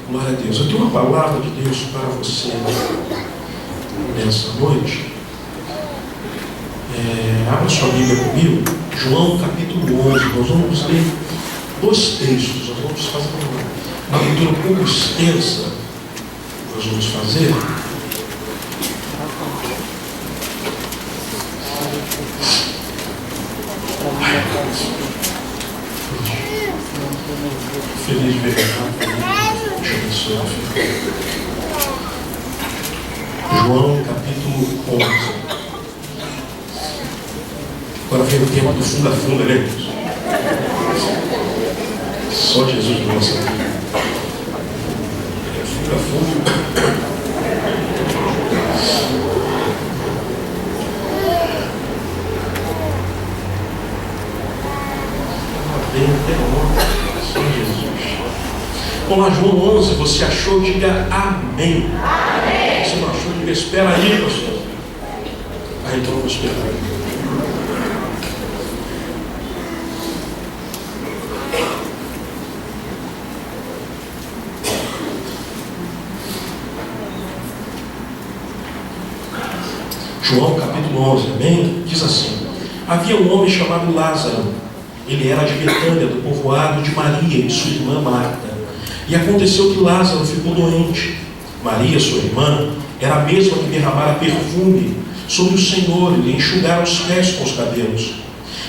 Glória a Deus. Eu tenho uma palavra de Deus para você nessa noite. Abra sua Bíblia comigo. João capítulo 11. Nós vamos ler dois textos. Nós vamos fazer uma leitura um pouco extensa. Nós vamos fazer. Feliz de ver. Deixa eu ver se eu fico. João capítulo 11. Agora vem o tempo do fundo a fundo, né, irmãos? Só Jesus na nossa vida. Fundo a fundo. Só Jesus. Vamos lá, João 11. Você achou? Diga amém. Amém. Você não achou? Diga espera aí, pastor. Então eu vou esperar. João capítulo 11, amém? Diz assim: havia um homem chamado Lázaro. Ele era de Betânia, do povoado de Maria e sua irmã Marta. E aconteceu que Lázaro ficou doente. Maria, sua irmã, era a mesma que derramara perfume sobre o Senhor e lhe enxugara os pés com os cabelos.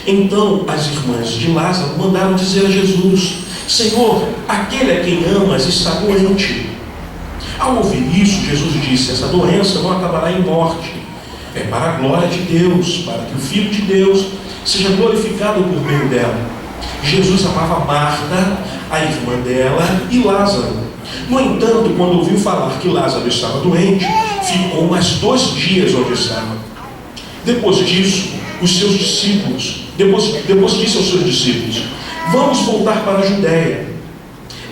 Então as irmãs de Lázaro mandaram dizer a Jesus: Senhor, aquele a quem amas está doente. Ao ouvir isso, Jesus disse: essa doença não acabará em morte. É para a glória de Deus, para que o Filho de Deus seja glorificado por meio dela. Jesus amava Marta, a irmã dela, e Lázaro. No entanto, quando ouviu falar que Lázaro estava doente, ficou mais 2 dias onde estava. Depois disse aos seus discípulos: vamos voltar para a Judéia.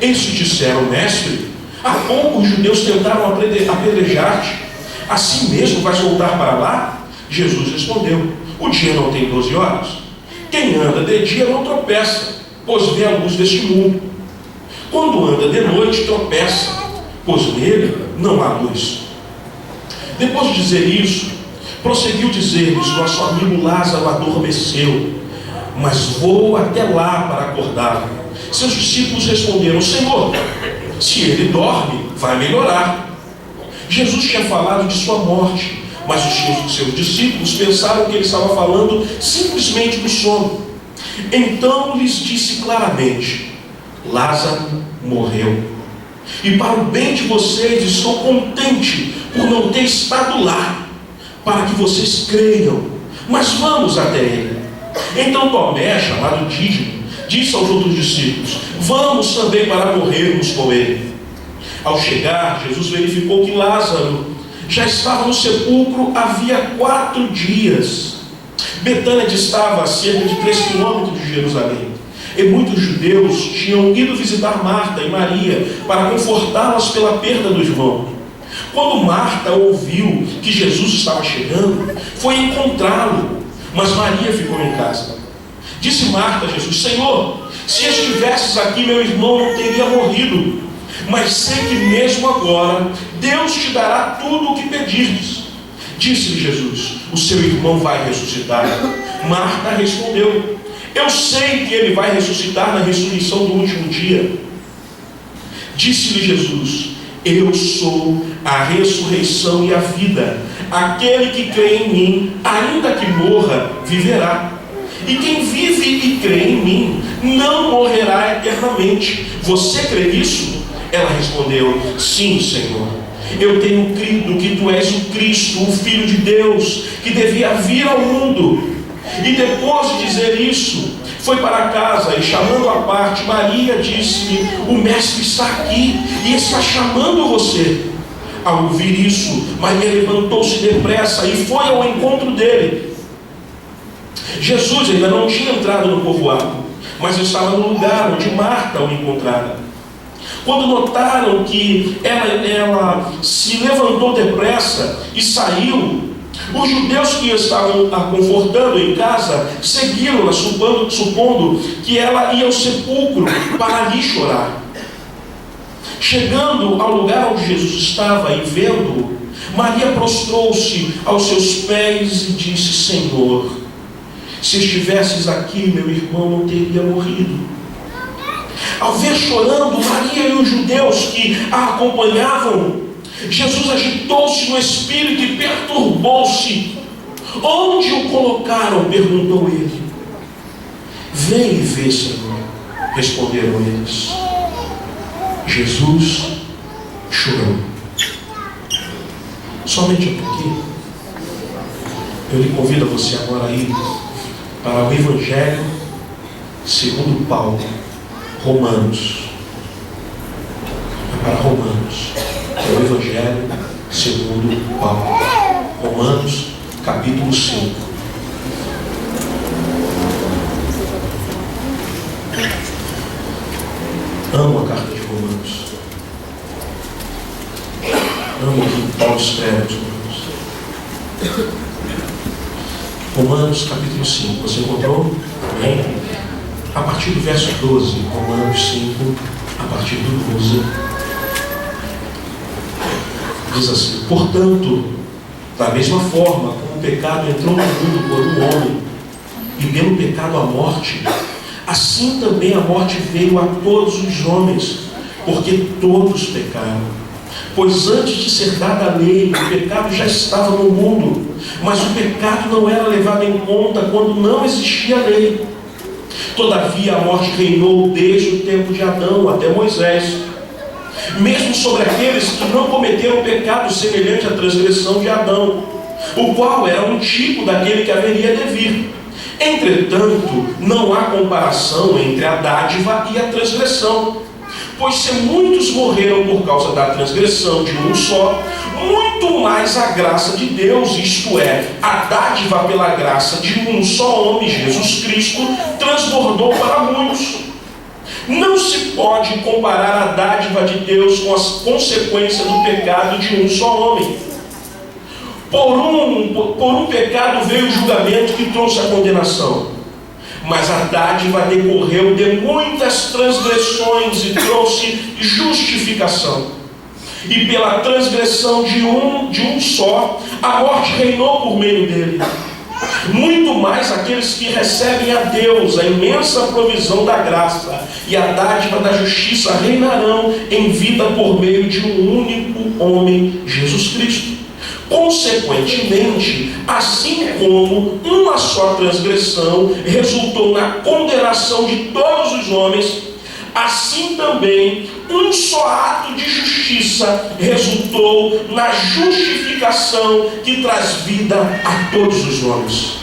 Eles disseram: mestre, há pouco os judeus tentaram apedrejar-te. Assim mesmo vais voltar para lá? Jesus respondeu: o dia não tem 12 horas? Quem anda de dia não tropeça, pois vê a luz deste mundo. Quando anda de noite, tropeça, pois nele não há luz. Depois de dizer isso, prosseguiu dizer-lhes: nosso amigo Lázaro adormeceu, mas vou até lá para acordá-lo. Seus discípulos responderam: Senhor, se ele dorme, vai melhorar. Jesus tinha falado de sua morte, mas os seus discípulos pensaram que ele estava falando simplesmente do sono. Então lhes disse claramente: Lázaro morreu. E para o bem de vocês estou contente por não ter estado lá, para que vocês creiam. Mas vamos até ele. Então Tomé, chamado Dídimo, disse aos outros discípulos: vamos também para morrermos com ele. Ao chegar, Jesus verificou que Lázaro já estava no sepulcro havia 4 dias. Betânia distava a cerca de 3 quilômetros de Jerusalém. E muitos judeus tinham ido visitar Marta e Maria para confortá-las pela perda do irmão. Quando Marta ouviu que Jesus estava chegando, foi encontrá-lo, mas Maria ficou em casa. Disse Marta a Jesus: Senhor, se estivesses aqui, meu irmão não teria morrido. Mas sei que mesmo agora Deus te dará tudo o que pedires. Disse-lhe Jesus: o seu irmão vai ressuscitar. Marta respondeu: eu sei que ele vai ressuscitar na ressurreição do último dia. Disse-lhe Jesus: eu sou a ressurreição e a vida. Aquele que crê em mim, ainda que morra, viverá. E quem vive e crê em mim não morrerá eternamente. Você crê nisso? Ela respondeu: sim, Senhor. Eu tenho crido que tu és o Cristo, o Filho de Deus, que devia vir ao mundo. E depois de dizer isso, foi para casa e, chamando à parte Maria, disse-lhe: o mestre está aqui e está chamando você. Ao ouvir isso, Maria levantou-se depressa e foi ao encontro dele. Jesus ainda não tinha entrado no povoado, mas estava no lugar onde Marta o encontrara. Quando notaram que ela se levantou depressa e saiu, os judeus que estavam a confortando em casa seguiram-na, supondo que ela ia ao sepulcro para ali chorar. Chegando ao lugar onde Jesus estava e vendo-o, Maria prostrou-se aos seus pés e disse: Senhor, se estivesses aqui, meu irmão não teria morrido. Ao ver chorando Maria e os judeus que a acompanhavam, Jesus agitou-se no espírito e perturbou-se. Onde o colocaram? Perguntou ele. Vem e vê, Senhor, responderam eles. Jesus chorou. Somente um pouquinho. Eu lhe convido a você agora a ir para o Evangelho segundo Paulo, Romanos. Para Romanos. É o Evangelho segundo Paulo. Romanos, capítulo 5. Amo a carta de Romanos. Amo o que Paulo escreve aos Romanos. Romanos, capítulo 5. Você encontrou? Amém? A partir do verso 12. Romanos 5, a partir do 12. Diz assim: portanto, da mesma forma como o pecado entrou no mundo por um homem, e pelo pecado a morte, assim também a morte veio a todos os homens, porque todos pecaram. Pois antes de ser dada a lei, o pecado já estava no mundo, mas o pecado não era levado em conta quando não existia lei. Todavia a morte reinou desde o tempo de Adão até Moisés, mesmo sobre aqueles que não cometeram pecado semelhante à transgressão de Adão, o qual era um tipo daquele que haveria de vir. Entretanto, não há comparação entre a dádiva e a transgressão. Pois se muitos morreram por causa da transgressão de um só, muito mais a graça de Deus, isto é, a dádiva pela graça de um só homem, Jesus Cristo, transbordou para muitos. Não se pode comparar a dádiva de Deus com as consequências do pecado de um só homem. Por um pecado veio o julgamento que trouxe a condenação. Mas a dádiva decorreu de muitas transgressões e trouxe justificação. E pela transgressão de um só, a morte reinou por meio dele. Muito mais aqueles que recebem a Deus a imensa provisão da graça e a dádiva da justiça reinarão em vida por meio de um único homem, Jesus Cristo. Consequentemente, assim como uma só transgressão resultou na condenação de todos os homens, assim também um só ato de justiça resultou na justificação que traz vida a todos os homens.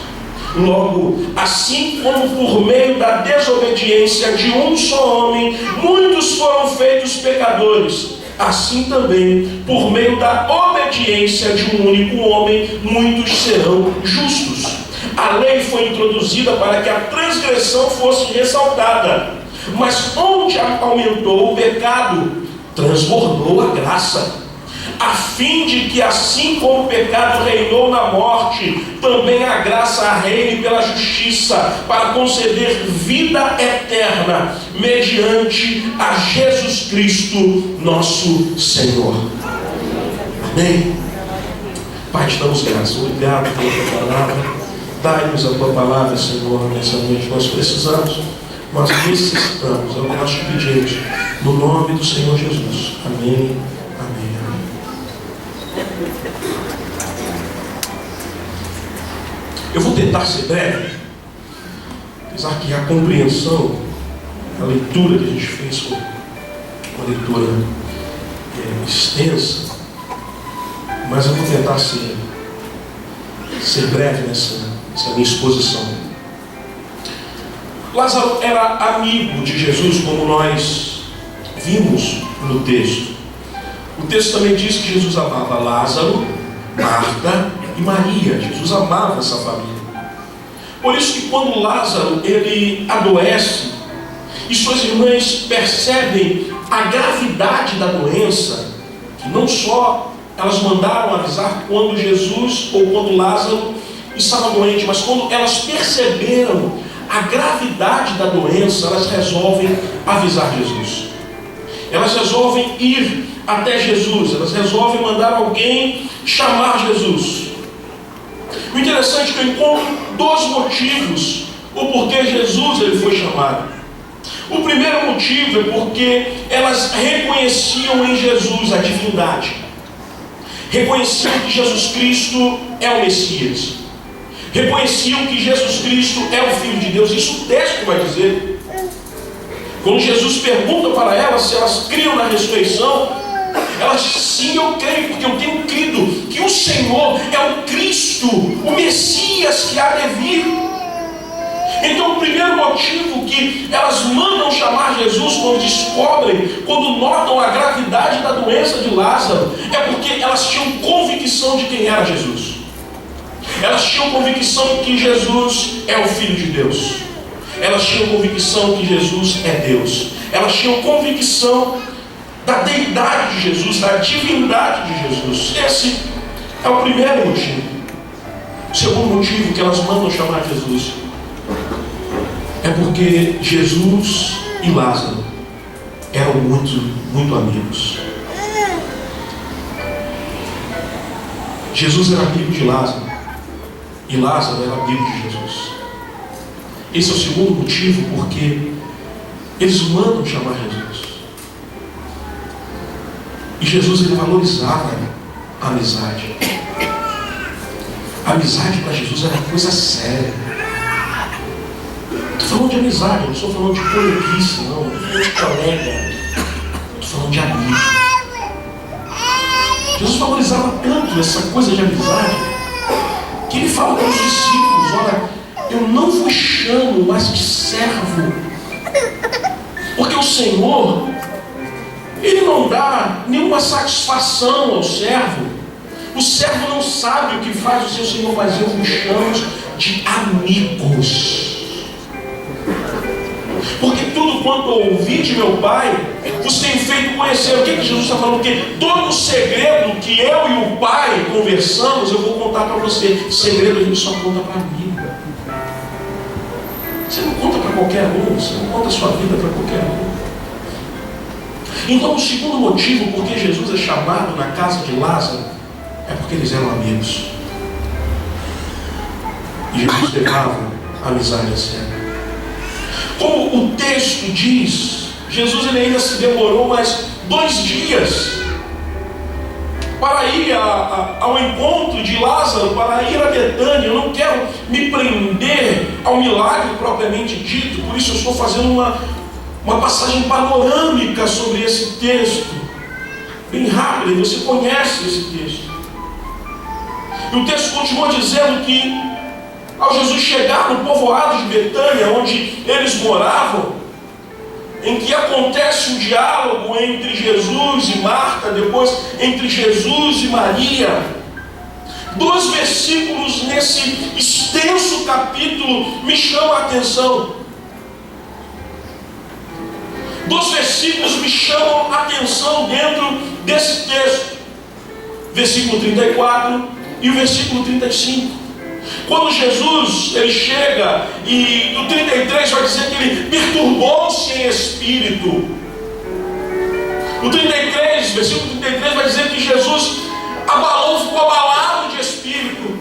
Logo, assim como por meio da desobediência de um só homem, muitos foram feitos pecadores, assim também, por meio da obediência de um único homem, muitos serão justos. A lei foi introduzida para que a transgressão fosse ressaltada, mas onde aumentou o pecado, transbordou a graça, a fim de que, assim como o pecado reinou na morte, também a graça reine pela justiça, para conceder vida eterna, mediante a Jesus Cristo, nosso Senhor. Amém? Pai, te damos graças. Obrigado pela tua palavra. Dai-nos a tua palavra, Senhor, nessa noite. Nós precisamos, nós necessitamos, é o que nós te pedimos, no nome do Senhor Jesus. Amém. Eu vou tentar ser breve, apesar que a compreensão, a leitura que a gente fez foi uma leitura extensa, mas eu vou tentar ser breve nessa minha exposição. Lázaro era amigo de Jesus, como nós vimos no texto. O texto também diz que Jesus amava Lázaro, Marta e Maria. Jesus amava essa família. Por isso que quando Lázaro ele adoece e suas irmãs percebem a gravidade da doença, que não só elas mandaram avisar quando Jesus ou quando Lázaro estava doente, mas quando elas perceberam a gravidade da doença, elas resolvem avisar Jesus. elas resolvem ir até Jesus, elas resolvem mandar alguém chamar Jesus. O interessante é que eu encontro dois motivos o porquê Jesus ele foi chamado. O primeiro motivo é porque elas reconheciam em Jesus a divindade, reconheciam que Jesus Cristo é o Messias, reconheciam que Jesus Cristo é o Filho de Deus. Isso o texto vai dizer. Quando Jesus pergunta para elas se elas criam na ressurreição, elas dizem: sim, eu creio, porque eu tenho crido que o Senhor é o Cristo, o Messias que há de vir. Então o primeiro motivo que elas mandam chamar Jesus quando descobrem, quando notam a gravidade da doença de Lázaro, é porque elas tinham convicção de quem era Jesus. Elas tinham convicção que Jesus é o Filho de Deus. Elas tinham convicção que Jesus é Deus. Elas tinham convicção da deidade de Jesus, da divindade de Jesus. Esse é o primeiro motivo. O segundo motivo que elas mandam chamar Jesus é porque Jesus e Lázaro eram muito amigos. Jesus era amigo de Lázaro e Lázaro era amigo de Jesus. Esse é o segundo motivo porque eles mandam chamar Jesus. E Jesus ele valorizava a amizade. A amizade para Jesus era coisa séria. Estou falando de amizade, não estou falando de coleguice, não estou falando de colega, estou falando de amigo. Jesus valorizava tanto essa coisa de amizade que ele fala para os discípulos: olha, eu não vos chamo mais de servo, porque o Senhor ele não dá nenhuma satisfação ao servo. O servo não sabe o que faz o seu Senhor, mas eu vos chamo de amigos. Porque tudo quanto ouvi de meu Pai, vos tenho feito conhecer. O que Jesus está falando? Porque todo o segredo que eu e o Pai conversamos, eu vou contar para você. Segredo a gente só conta para mim. Você não conta para qualquer um, você não conta a sua vida para qualquer um. Então o segundo motivo por que Jesus é chamado na casa de Lázaro é porque eles eram amigos. E Jesus levava a amizade a sério. Como o texto diz, Jesus ele ainda se demorou mais 2 dias para ir ao encontro de Lázaro, para ir a Betânia. Eu não quero me prender ao milagre propriamente dito, por isso eu estou fazendo uma passagem panorâmica sobre esse texto, bem rápida, e você conhece esse texto. E o texto continua dizendo que ao Jesus chegar no povoado de Betânia, onde eles moravam, em que acontece um diálogo entre Jesus e Marta, depois entre Jesus e Maria, 2 versículos nesse extenso capítulo me chamam a atenção. 2 versículos me chamam a atenção dentro desse texto. Versículo 34 e o versículo 35. Quando Jesus ele chega, e no 33 vai dizer que ele perturbou-se em espírito. No 33, versículo 33 vai dizer que Jesus ficou abalado de espírito.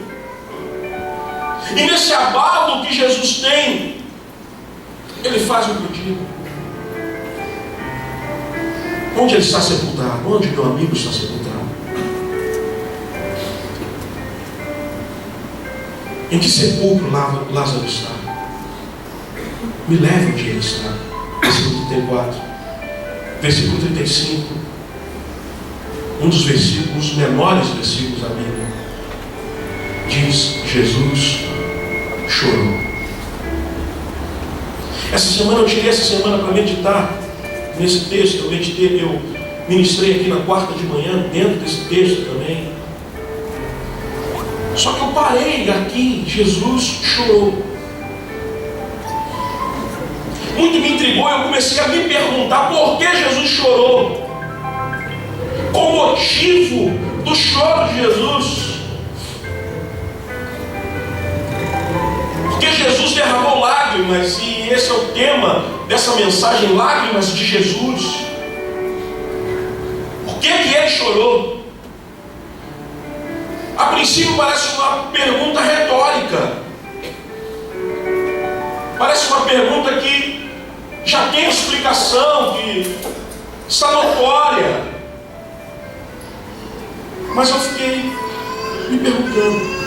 E nesse abalo que Jesus tem, ele faz um pedido. Onde ele está sepultado? Onde meu amigo está sepultado? Em que sepulcro Lázaro está? Me leve onde ele está. Versículo 34. Versículo 35. Um dos versículos, menores versículos da Bíblia. Diz: Jesus chorou. Essa semana eu tirei para meditar nesse texto. Eu ministrei aqui na quarta de manhã, dentro desse texto também. Só que eu parei aqui, Jesus chorou. Muito me intrigou, eu comecei a me perguntar por que Jesus chorou. Qual o motivo do choro de Jesus? Porque Jesus derramou lágrimas, e esse é o tema dessa mensagem: lágrimas de Jesus. que ele chorou? A princípio parece uma pergunta retórica. Parece uma pergunta que já tem explicação, que está notória. Mas eu fiquei me perguntando.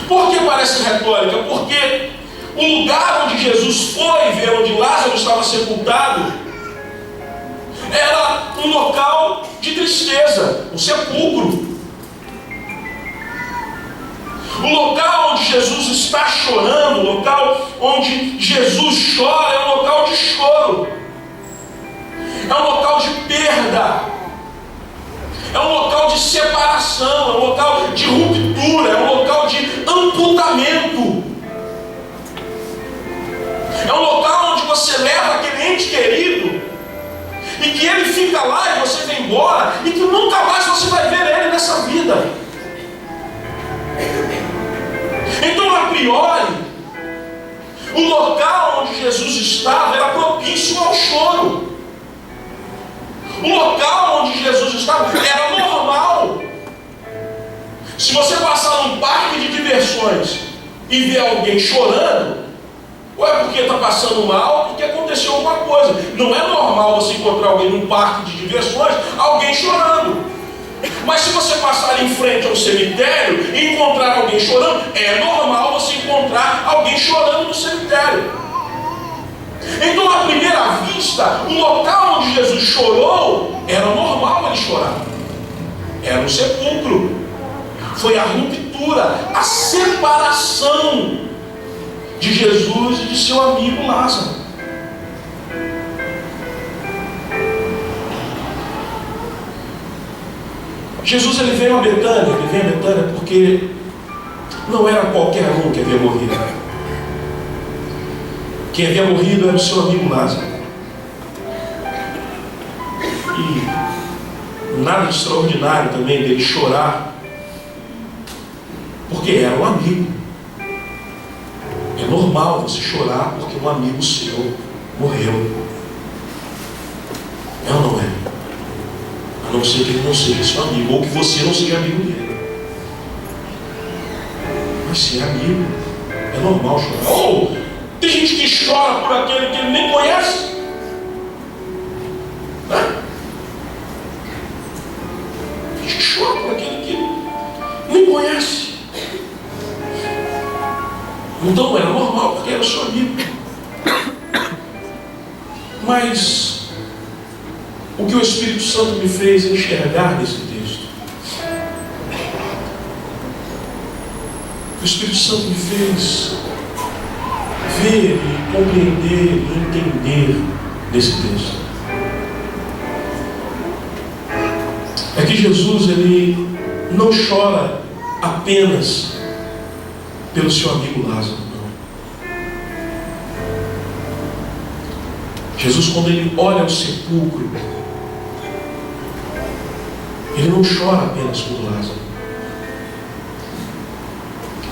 Por que parece retórica? Porque o lugar onde Jesus foi ver onde Lázaro estava sepultado era um local de tristeza, um sepulcro. O local onde Jesus está chorando, o local onde Jesus chora, é um local de choro, é um local de perda, é um local de separação, é um local de ruptura, é um local de amputamento, é um local onde você leva aquele ente querido e que ele fica lá e você vem embora e que nunca mais você vai ver ele nessa vida. Então, a priori, o local onde Jesus estava era propício ao choro. O local onde Jesus estava era normal. Se você passar num parque de diversões e ver alguém chorando, ou é porque está passando mal, ou porque aconteceu alguma coisa. Não é normal você encontrar alguém num parque de diversões, alguém chorando. Mas se você passar em frente ao cemitério e encontrar alguém chorando, é normal você encontrar alguém chorando no cemitério. Então, à primeira vista, o local onde Jesus chorou, era normal ele chorar. Era um sepulcro. Foi a ruptura, a separação de Jesus e de seu amigo Lázaro. Jesus ele veio a Betânia, porque não era qualquer um que havia morrido. Quem havia morrido era o seu amigo Lázaro. E nada extraordinário também dele chorar, porque era um amigo. É normal você chorar porque um amigo seu morreu. É ou não é? A não ser que ele não seja seu amigo, ou que você não seja amigo dele. Mas se é amigo, é normal chorar. Ou tem gente que chora por aquele que ele nem conhece. Né? Tem gente que chora por aquele que ele nem conhece. Então era normal, porque era seu amigo. Mas o que o Espírito Santo me fez enxergar nesse texto, o Espírito Santo me fez ver, e compreender e entender nesse texto, é que Jesus ele não chora apenas pelo seu amigo Lázaro, não. Jesus, quando ele olha o sepulcro, ele não chora apenas por Lázaro.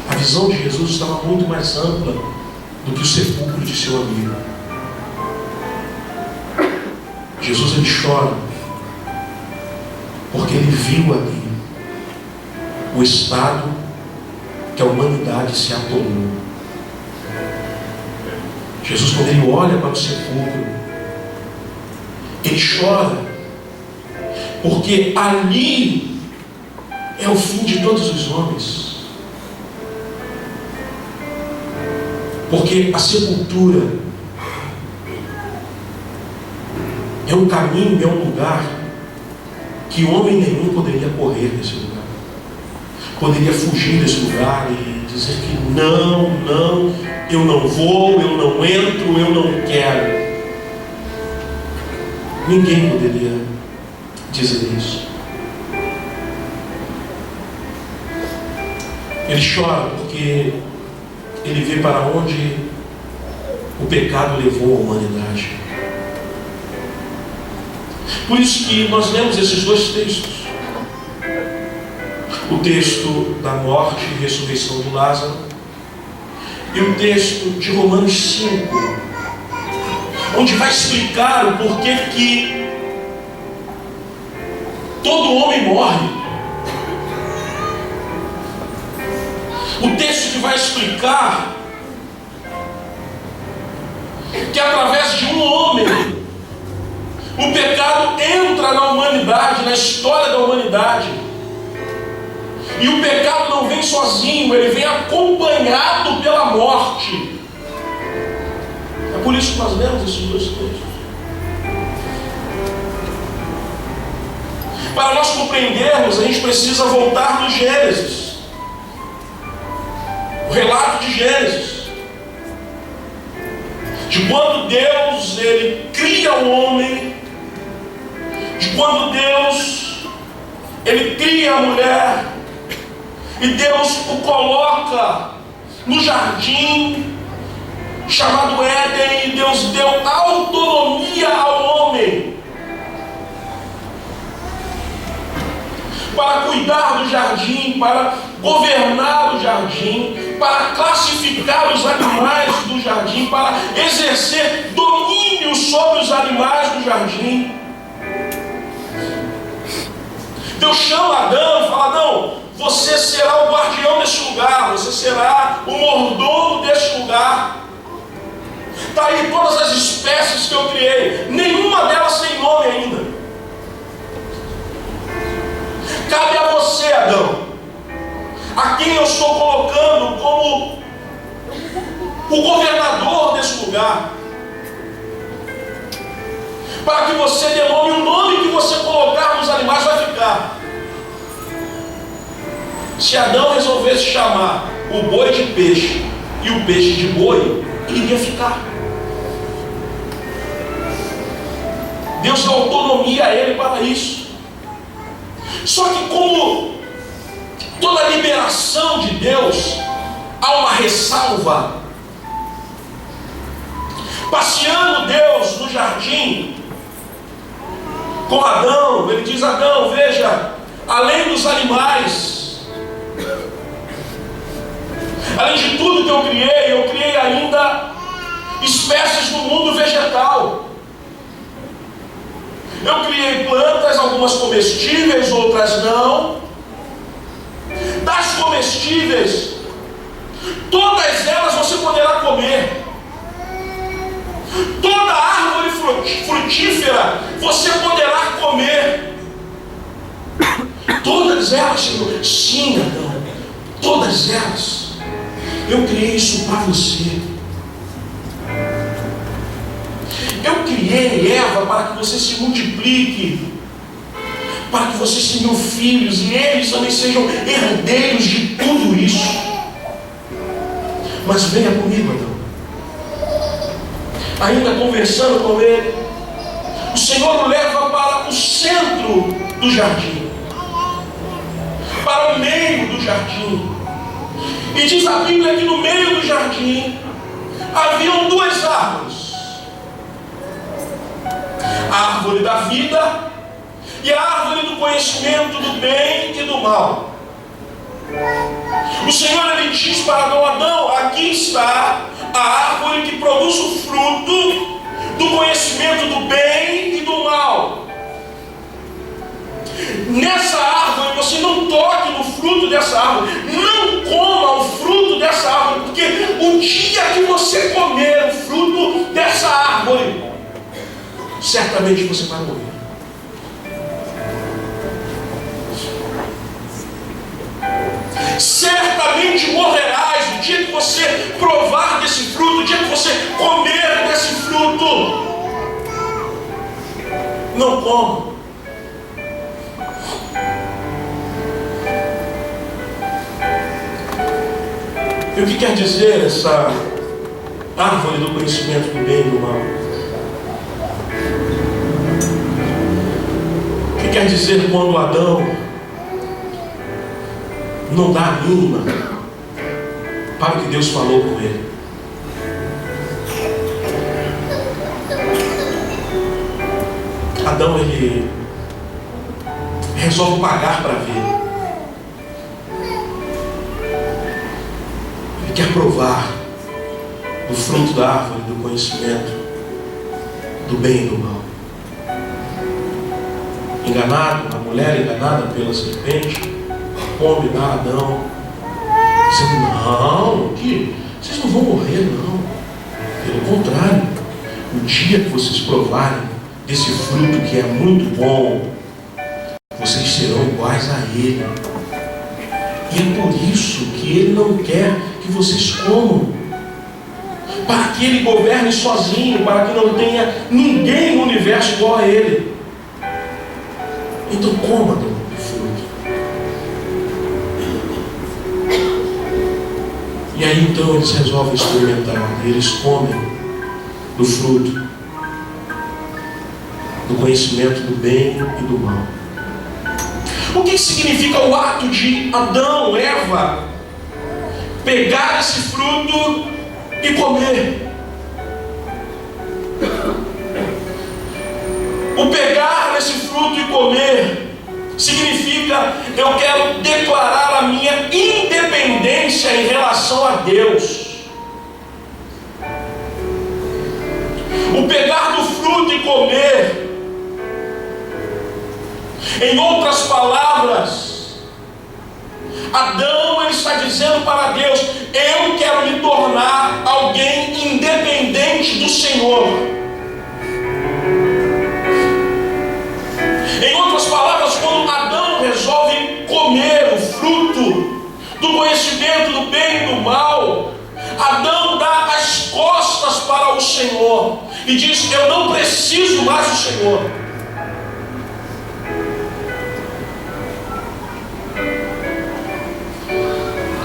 A visão de Jesus estava muito mais ampla do que o sepulcro de seu amigo. Jesus ele chora porque ele viu ali o estado que a humanidade se atolou. Jesus, quando ele olha para o sepulcro, ele chora porque ali é o fim de todos os homens. Porque a sepultura é um caminho, é um lugar que homem nenhum poderia correr desse lugar. Poderia fugir desse lugar e dizer que não, eu não vou, eu não entro, eu não quero. Ninguém poderia dizer isso. Ele chora porque ele vê para onde o pecado levou a humanidade. Por isso que nós lemos esses dois textos. O texto da morte e ressurreição de Lázaro e o texto de Romanos 5, onde vai explicar o porquê que Todo homem morre. O texto que vai explicar que através de um homem o pecado entra na humanidade, na história da humanidade. E o pecado não vem sozinho, ele vem acompanhado pela morte. É por isso que nós lemos esses dois textos. Para nós compreendermos, a gente precisa voltar no Gênesis. O relato de Gênesis. De quando Deus, ele cria o homem. De quando Deus, ele cria a mulher. E Deus o coloca no jardim chamado Éden. E Deus deu autonomia ao homem para cuidar do jardim, para governar o jardim, para classificar os animais do jardim, para exercer domínio sobre os animais do jardim. Deus chama Adão e fala: Adão, você será o guardião deste lugar, você será o mordomo deste lugar. Está aí todas as espécies que eu criei, nenhuma delas tem nome ainda. Cabe a você, Adão, a quem eu estou colocando como o governador desse lugar, para que você dê nome, o nome que você colocar nos animais vai ficar. Se Adão resolvesse chamar o boi de peixe e o peixe de boi, iria ficar. Deus dá autonomia a ele para isso. Só que como toda liberação de Deus, há uma ressalva. Passeando Deus no jardim com Adão, ele diz: Adão, veja, além dos animais, além de tudo que eu criei ainda espécies no mundo vegetal. Eu criei plantas, algumas comestíveis, outras não. Das comestíveis, todas elas você poderá comer. Toda árvore frutífera você poderá comer. Todas elas, Senhor. Sim, Adão, todas elas. Eu criei isso para você. Eu criei Eva para que você se multiplique, para que vocês tenham filhos e eles também sejam herdeiros de tudo isso. Mas venha comigo, Adão. Ainda conversando com ele, o Senhor o leva para o centro do jardim, para o meio do jardim. E diz a Bíblia que no meio do jardim haviam duas árvores: a árvore da vida e a árvore do conhecimento do bem e do mal. O Senhor, ele diz para Adão: Adão, aqui está a árvore que produz o fruto do conhecimento do bem e do mal. Nessa árvore, você não toque no fruto dessa árvore, não coma o fruto dessa árvore, porque o dia que você comer o fruto dessa árvore, certamente você vai morrer. Certamente morrerás no dia que você provar desse fruto, no dia que você comer desse fruto. Não coma. E o que quer dizer essa árvore do conhecimento do bem e do mal? O que quer dizer quando Adão não dá a mínima para o que Deus falou com ele? Adão, ele resolve pagar para ver. Ele quer provar do fruto da árvore do conhecimento do bem e do mal. enganado, a mulher enganada pela serpente, come lá Adão, dizendo, não, vocês não vão morrer, não. Pelo contrário, o dia que vocês provarem desse fruto que é muito bom, vocês serão iguais a ele. E é por isso que ele não quer que vocês comam, para que ele governe sozinho, para que não tenha ninguém no universo igual a ele. Então coma do fruto. E aí então eles resolvem experimentar. Eles comem do fruto, do conhecimento do bem e do mal. O que significa o ato de Adão, Eva, pegar esse fruto e comer? O pegar esse fruto e comer significa: eu quero declarar a minha independência em relação a Deus. O pegar do fruto e comer, em outras palavras, Adão ele está dizendo para Deus: eu quero me tornar alguém independente do Senhor. Em outras palavras, quando Adão resolve comer o fruto do conhecimento do bem e do mal, Adão dá as costas para o Senhor e diz: eu não preciso mais do Senhor.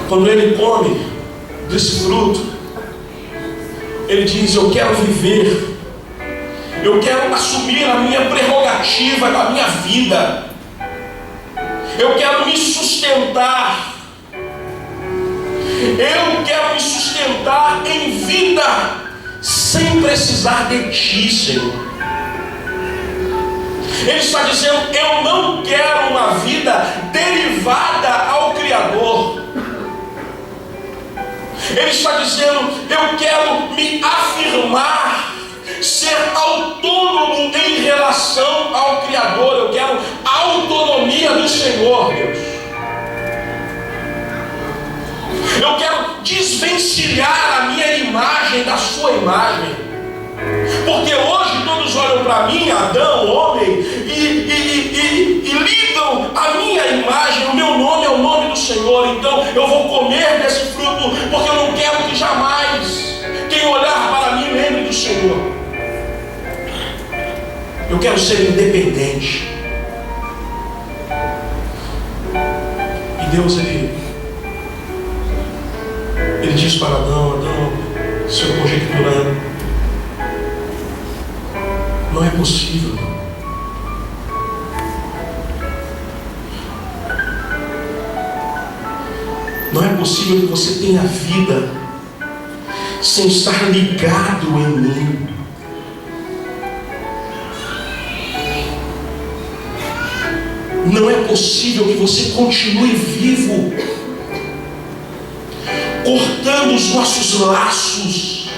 Quando ele come desse fruto, ele diz: eu quero viver, eu quero assumir a minha prerrogativa da minha vida, eu quero me sustentar, eu quero me sustentar em vida, sem precisar de ti, Senhor. Ele está dizendo: eu não quero uma vida derivada ao Criador. Ele está dizendo: eu quero me afirmar, ser autônomo em relação ao Criador. Eu quero a autonomia do Senhor, Deus. Eu quero desvencilhar a minha imagem da sua imagem. Porque hoje todos olham para mim, Adão, homem, e ligam a minha imagem, o meu nome é o nome do Senhor. Então eu vou comer desse fruto, porque eu não quero que jamais quem olhar para mim lembre do Senhor. Eu quero ser independente. E Deus, ele diz para Adão: Adão, seu conjecturando, não é possível. Não é possível que você tenha vida sem estar ligado em mim. Não é possível que você continue vivo, cortando os nossos laços.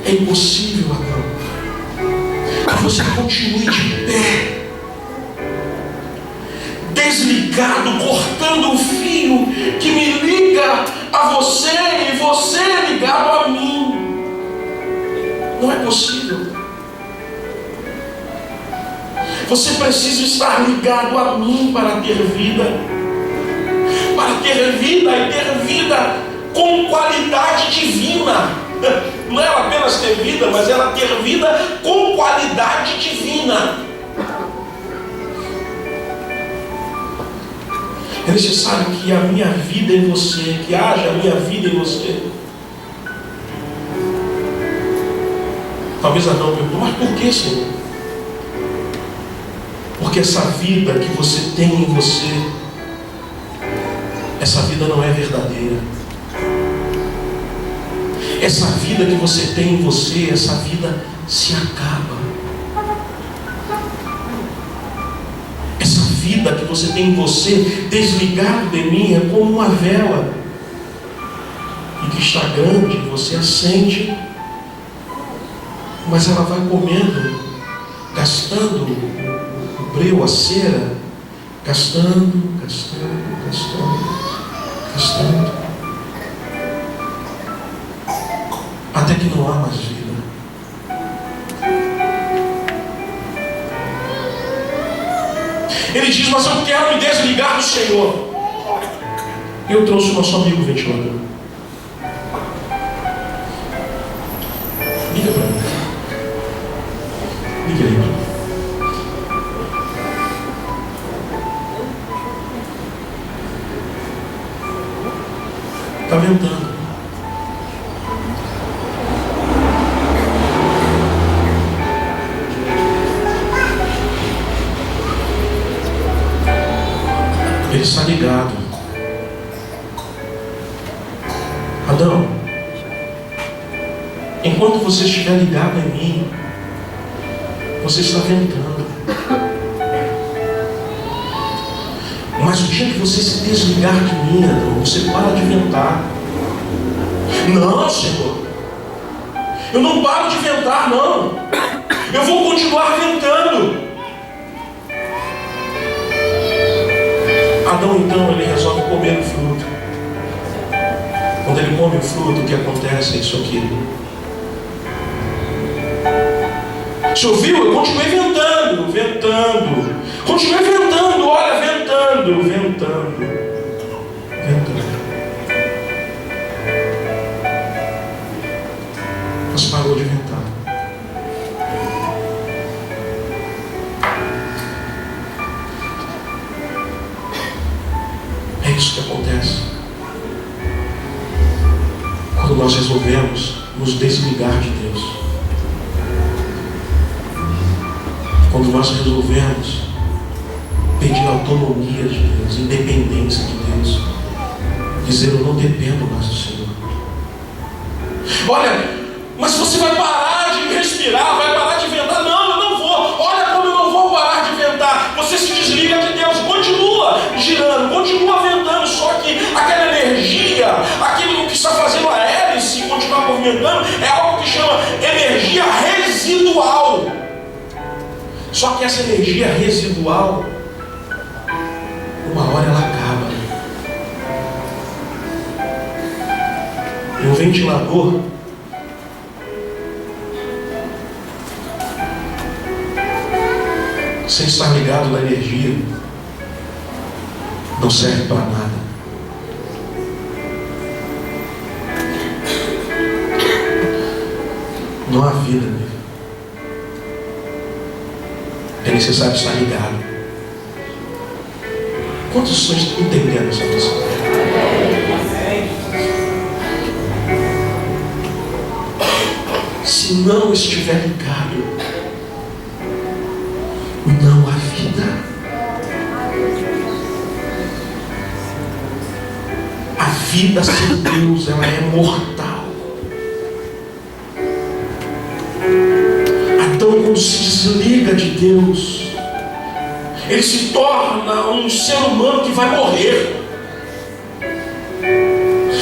É impossível, Adão, que você continue de pé, desligado, cortando o fio que me liga a você e você ligado a mim. Não é possível. Você precisa estar ligado a mim para ter vida. Para ter vida e ter vida com qualidade divina. Não era apenas ter vida, mas era ter vida com qualidade divina. É necessário que a minha vida em você, que haja a minha vida em você. Talvez Adão perguntou: mas por que, Senhor? Porque essa vida que você tem em você, essa vida não é verdadeira. Essa vida que você tem em você, essa vida se acaba. Essa vida que você tem em você, desligado de mim, é como uma vela, e que está grande, você acende, mas ela vai comendo, gastando o breu, a cera, gastando. Até que não há mais vida. Ele diz, mas eu quero me desligar do Senhor. E eu trouxe o nosso amigo ventilador. Liga para mim. Liga aí para mim. Está ventando. Ele está ligado. Adão, enquanto você estiver ligado em mim, você está ventando. Mas o dia que você se desligar de mim, Adão, você para de ventar. Não, Senhor, eu não paro de ventar, não. Eu vou continuar ventando. Adão, então, ele resolve comer o fruto. Quando ele come o fruto, o que acontece é isso aqui. Você ouviu? Eu continuei ventando. Continuei ventando, olha, ventando. Mas parou de ventar. É isso que acontece quando nós resolvemos nos desligar de Deus. Quando nós resolvemos pedir autonomia de Deus, independência de Deus, dizer eu não dependo mais do Senhor. Olha, mas você vai parar de respirar, vai parar de ventar. Não, eu não vou. Olha como eu não vou parar de ventar. Você se desliga de Deus, continua girando, continua ventando, só que aquela energia, aquilo que está fazendo a hélice continuar movimentando, é algo que chama energia residual. Só que essa energia residual, uma hora ela acaba. E o ventilador, sem estar ligado na energia, não serve para nada. Não há vida nele. É necessário estar ligado. Quantos estão entendendo essa questão? Se não estiver ligado, não há vida. A vida sem Deus, ela é mortal. Adão, quando se desliga de Deus, ele se torna um ser humano que vai morrer.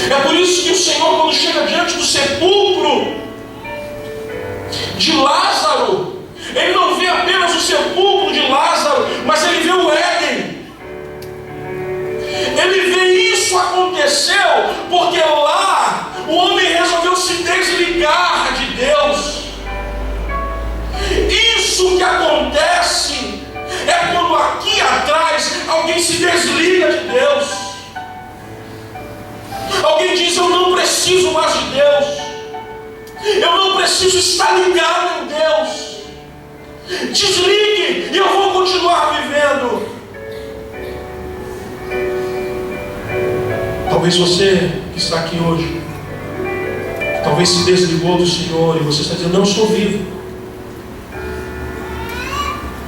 É por isso que o Senhor, quando chega diante do sepulcro de Lázaro, ele não vê apenas o sepulcro de Lázaro, mas ele vê o Éden. Ele vê isso aconteceu porque lá o homem resolveu se desligar de Deus. Isso que acontece é quando aqui atrás alguém se desliga de Deus. Alguém diz, eu não preciso mais de Deus. Eu não preciso estar ligado em Deus. Desligue e eu vou continuar vivendo. Talvez você que está aqui hoje, talvez se desligou do Senhor e você está dizendo, não estou vivo.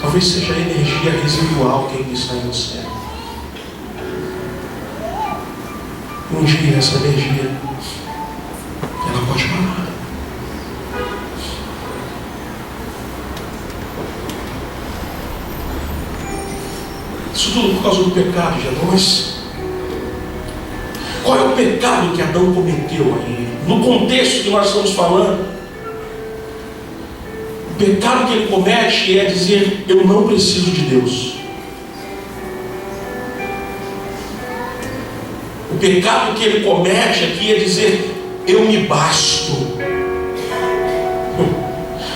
Talvez seja a energia residual que ainda está em você. Um dia essa energia, ela pode parar. Isso tudo por causa do pecado de Adão. Mas qual é o pecado que Adão cometeu aí? No contexto que nós estamos falando, O pecado que ele comete é dizer: eu não preciso de Deus. O pecado que ele comete aqui é dizer: eu me basto.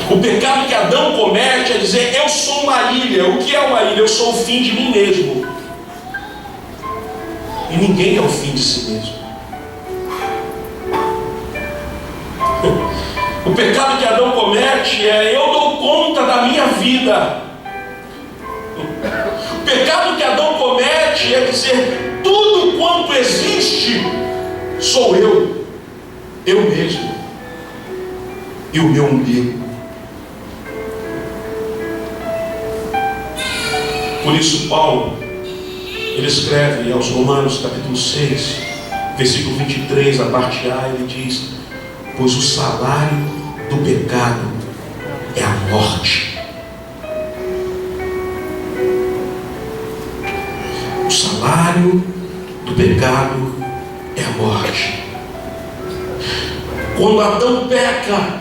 O pecado que Adão comete é dizer: eu sou uma ilha. O que é uma ilha? Eu sou o fim de mim mesmo. E ninguém é o fim de si mesmo. O pecado que Adão comete é: eu dou conta da minha vida. O pecado que Adão comete é dizer: tudo quanto existe sou eu mesmo e o meu umbigo. Por isso Paulo, ele escreve aos Romanos capítulo 6, versículo 23, a parte A, ele diz: pois o salário do pecado é a morte. O salário do pecado é a morte. Quando Adão peca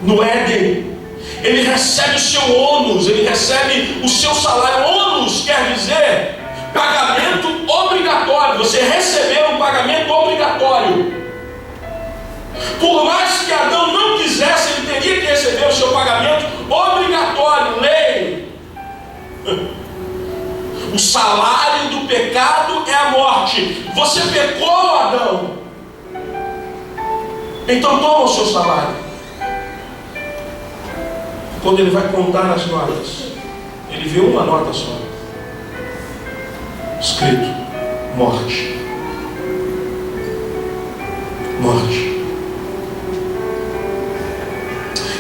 no Éden, ele recebe o seu ônus, ele recebe o seu salário. Ônus quer dizer pagamento obrigatório. Você recebeu um pagamento obrigatório. Por mais que Adão não quisesse, ele teria que receber o seu pagamento obrigatório, lei. O salário do pecado é a morte. Você pecou, Adão, então toma o seu salário. Quando ele vai contar as notas, ele vê uma nota só, escrito: morte. Morte.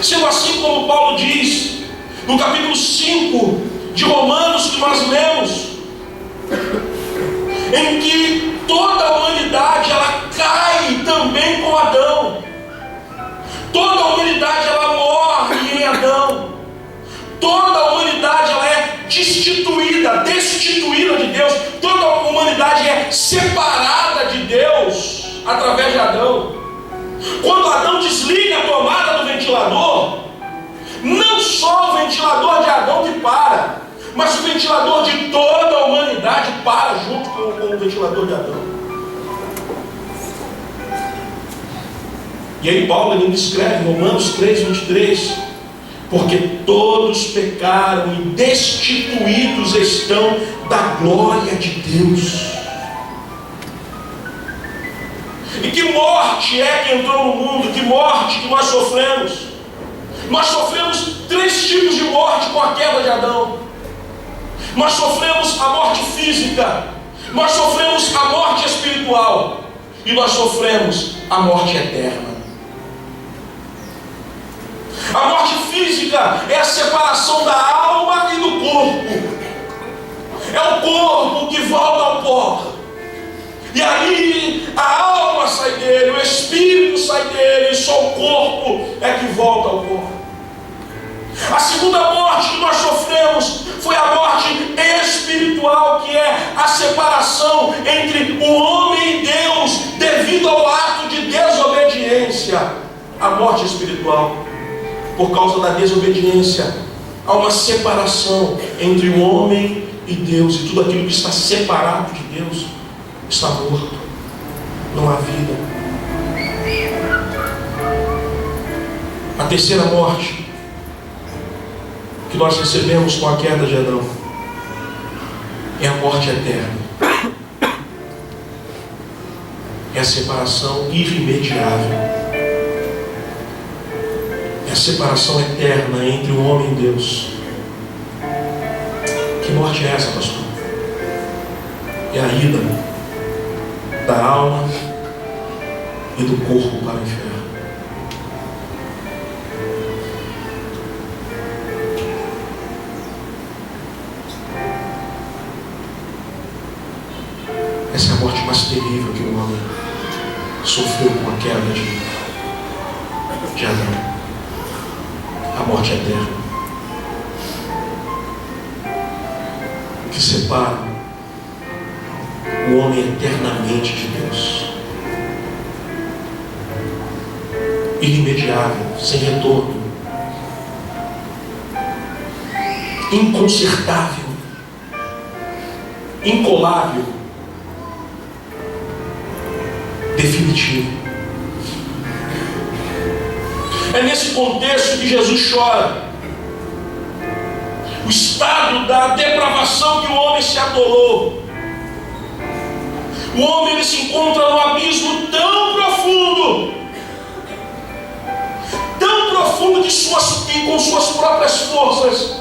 Sendo assim, como Paulo diz no capítulo 5 de Romanos, que nós lemos, em que toda a humanidade ela cai também com Adão. Toda a humanidade ela morre em Adão. Toda a humanidade ela é destituída de Deus. Toda a humanidade é separada de Deus através de Adão. Quando Adão desliga a tomada do ventilador, não só o ventilador de Adão que para, mas o ventilador de toda a humanidade para junto com o ventilador de Adão. E aí Paulo ainda escreve em Romanos 3:23, porque todos pecaram e destituídos estão da glória de Deus. E que morte é que entrou no mundo? Que morte que nós sofremos? Nós sofremos 3 tipos de morte com a queda de Adão. Nós sofremos a morte física, nós sofremos a morte espiritual e nós sofremos a morte eterna. A morte física é a separação da alma e do corpo. É o corpo que volta ao pó. E aí a alma sai dele, o espírito sai dele, e só o corpo é que volta ao pó. A segunda morte que nós sofremos foi a morte espiritual, que é a separação entre o homem e Deus devido ao ato de desobediência. A morte espiritual. Por causa da desobediência, há uma separação entre o homem e Deus, e tudo aquilo que está separado de Deus está morto, não há vida. A terceira morte que nós recebemos com a queda de Adão é a morte eterna, é a separação irremediável. É a separação eterna entre o homem e Deus. Que morte é essa, pastor? É a ida da alma e do corpo para o inferno. Essa é a morte mais terrível que o homem sofreu com a queda de Adão. A morte eterna, que separa o homem eternamente de Deus, irremediável, sem retorno. inconsertável, incolável, definitivo. É nesse contexto que Jesus chora. O estado da depravação que o homem se atolou. O homem ele se encontra num abismo tão profundo que com suas próprias forças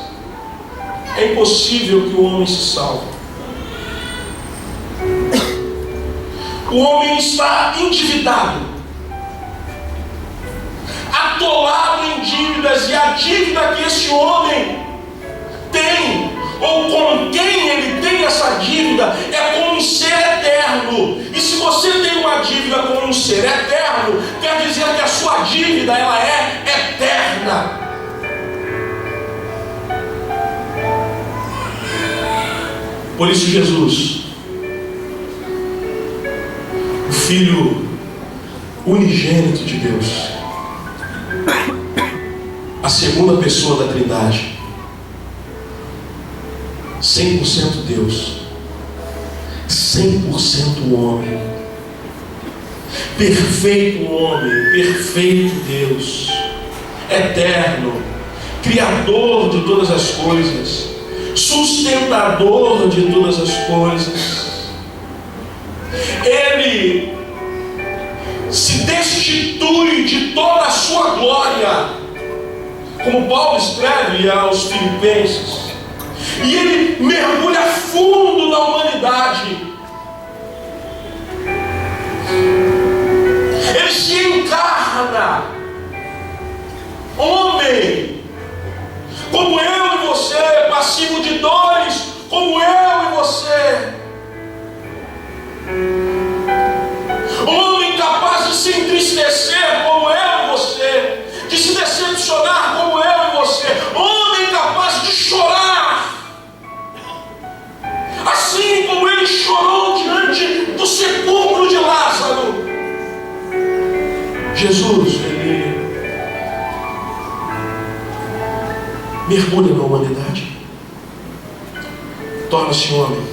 é impossível que o homem se salve. O homem está endividado, atolado em dívidas, e a dívida que esse homem tem, ou com quem ele tem essa dívida, é com um ser eterno. E se você tem uma dívida com um ser eterno, quer dizer que a sua dívida ela é eterna. Por isso Jesus, o Filho unigênito de Deus, a segunda pessoa da Trindade, 100% Deus, 100% homem, perfeito homem, perfeito Deus, eterno, Criador de todas as coisas, sustentador de todas as coisas. Ele se destitui de toda a sua glória, como Paulo escreve aos Filipenses, e ele mergulha fundo na humanidade. Ele se encarna, homem, como eu e você, passivo de dores, como eu e você. Homem capaz de se entristecer, como eu e você, de se decepcionar, como eu e você. Homem capaz de chorar, assim como ele chorou diante do sepulcro de Lázaro. Jesus, ele mergulha na humanidade, torna-se homem,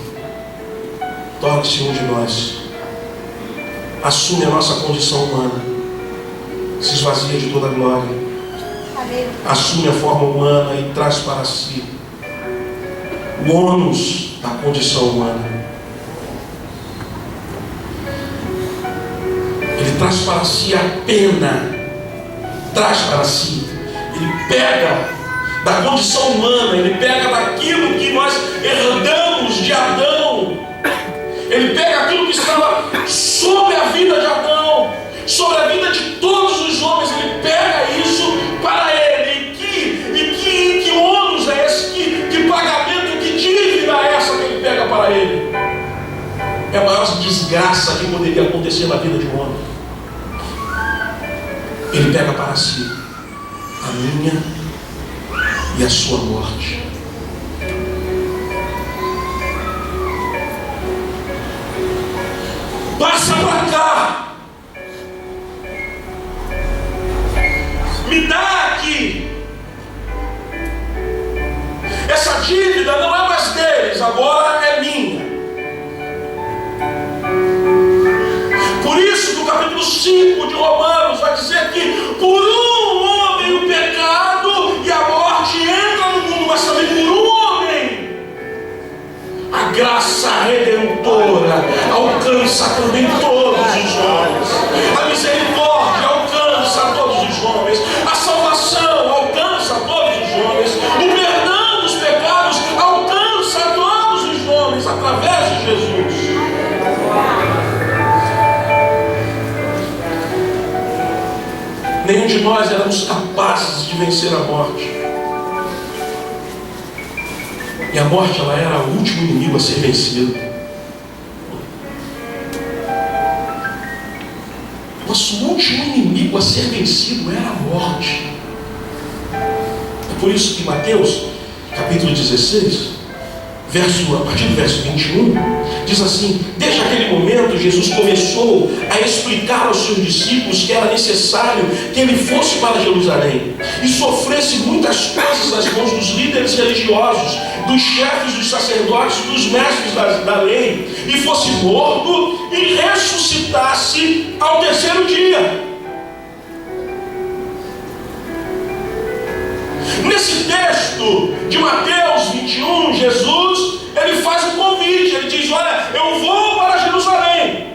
torna-se um de nós, assume a nossa condição humana, se esvazia de toda a glória, assume a forma humana e traz para si o ônus da condição humana. Ele traz para si a pena, traz para si, ele pega da condição humana, ele pega daquilo que nós herdamos de Adão, ele pega aquilo que estava sobre a vida de Adão, sobre a vida de todos os homens, ele pega isso para ele. E que ônus é esse? Que pagamento, que dívida é essa que ele pega para ele? É a maior desgraça que poderia acontecer na vida de um homem. Ele pega para si a minha e a sua morte. Passa para cá, me dá aqui. Essa dívida não é mais deles, agora é minha. Por isso, no capítulo 5 de Romanos, vai dizer que por um homem o pecado e a morte entram no mundo, mas também por um homem a graça redentora alcança também todos os homens. A misericórdia alcança todos os homens. A salvação alcança todos os homens. O perdão dos pecados alcança todos os homens através de Jesus. Nenhum de nós éramos capazes de vencer a morte. E a morte, ela era o último inimigo a ser vencido. Nosso último inimigo a ser vencido era a morte. É por isso que Mateus, capítulo 16, a partir do verso 21, diz assim: desde aquele momento Jesus começou a explicar aos seus discípulos que era necessário que ele fosse para Jerusalém e sofresse muitas coisas nas mãos dos líderes religiosos, dos chefes dos sacerdotes, dos mestres da lei, e fosse morto e ressuscitasse ao terceiro dia. Nesse texto de Mateus 21, Jesus, ele faz um convite, ele diz: olha, eu vou para Jerusalém.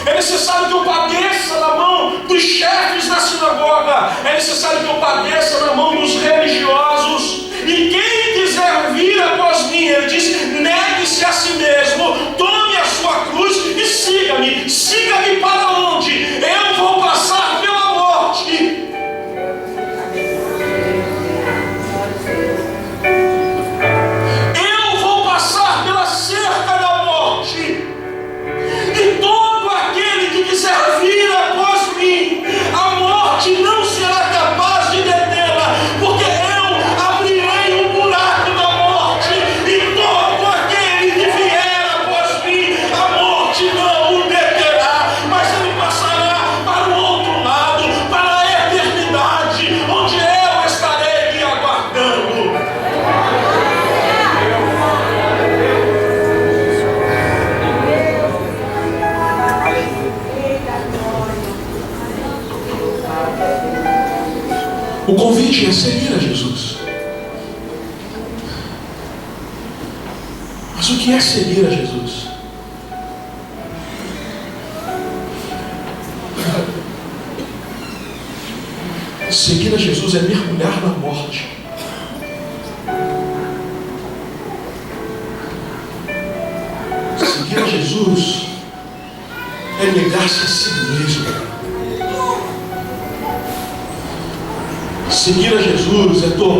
É necessário que eu padeça na mão dos chefes da sinagoga, é necessário que eu padeça na mão dos religiosos, e quem quiser vir após mim, ele diz, negue-se a si mesmo, tome a sua cruz e siga-me. Siga-me para onde? Eu vou passar pela morte. O convite é seguir a Jesus. Mas o que é seguir a Jesus? Seguir a Jesus é mergulhar na morte. Seguir a Jesus é negar-se a si mesmo. Seguir a Jesus é tomar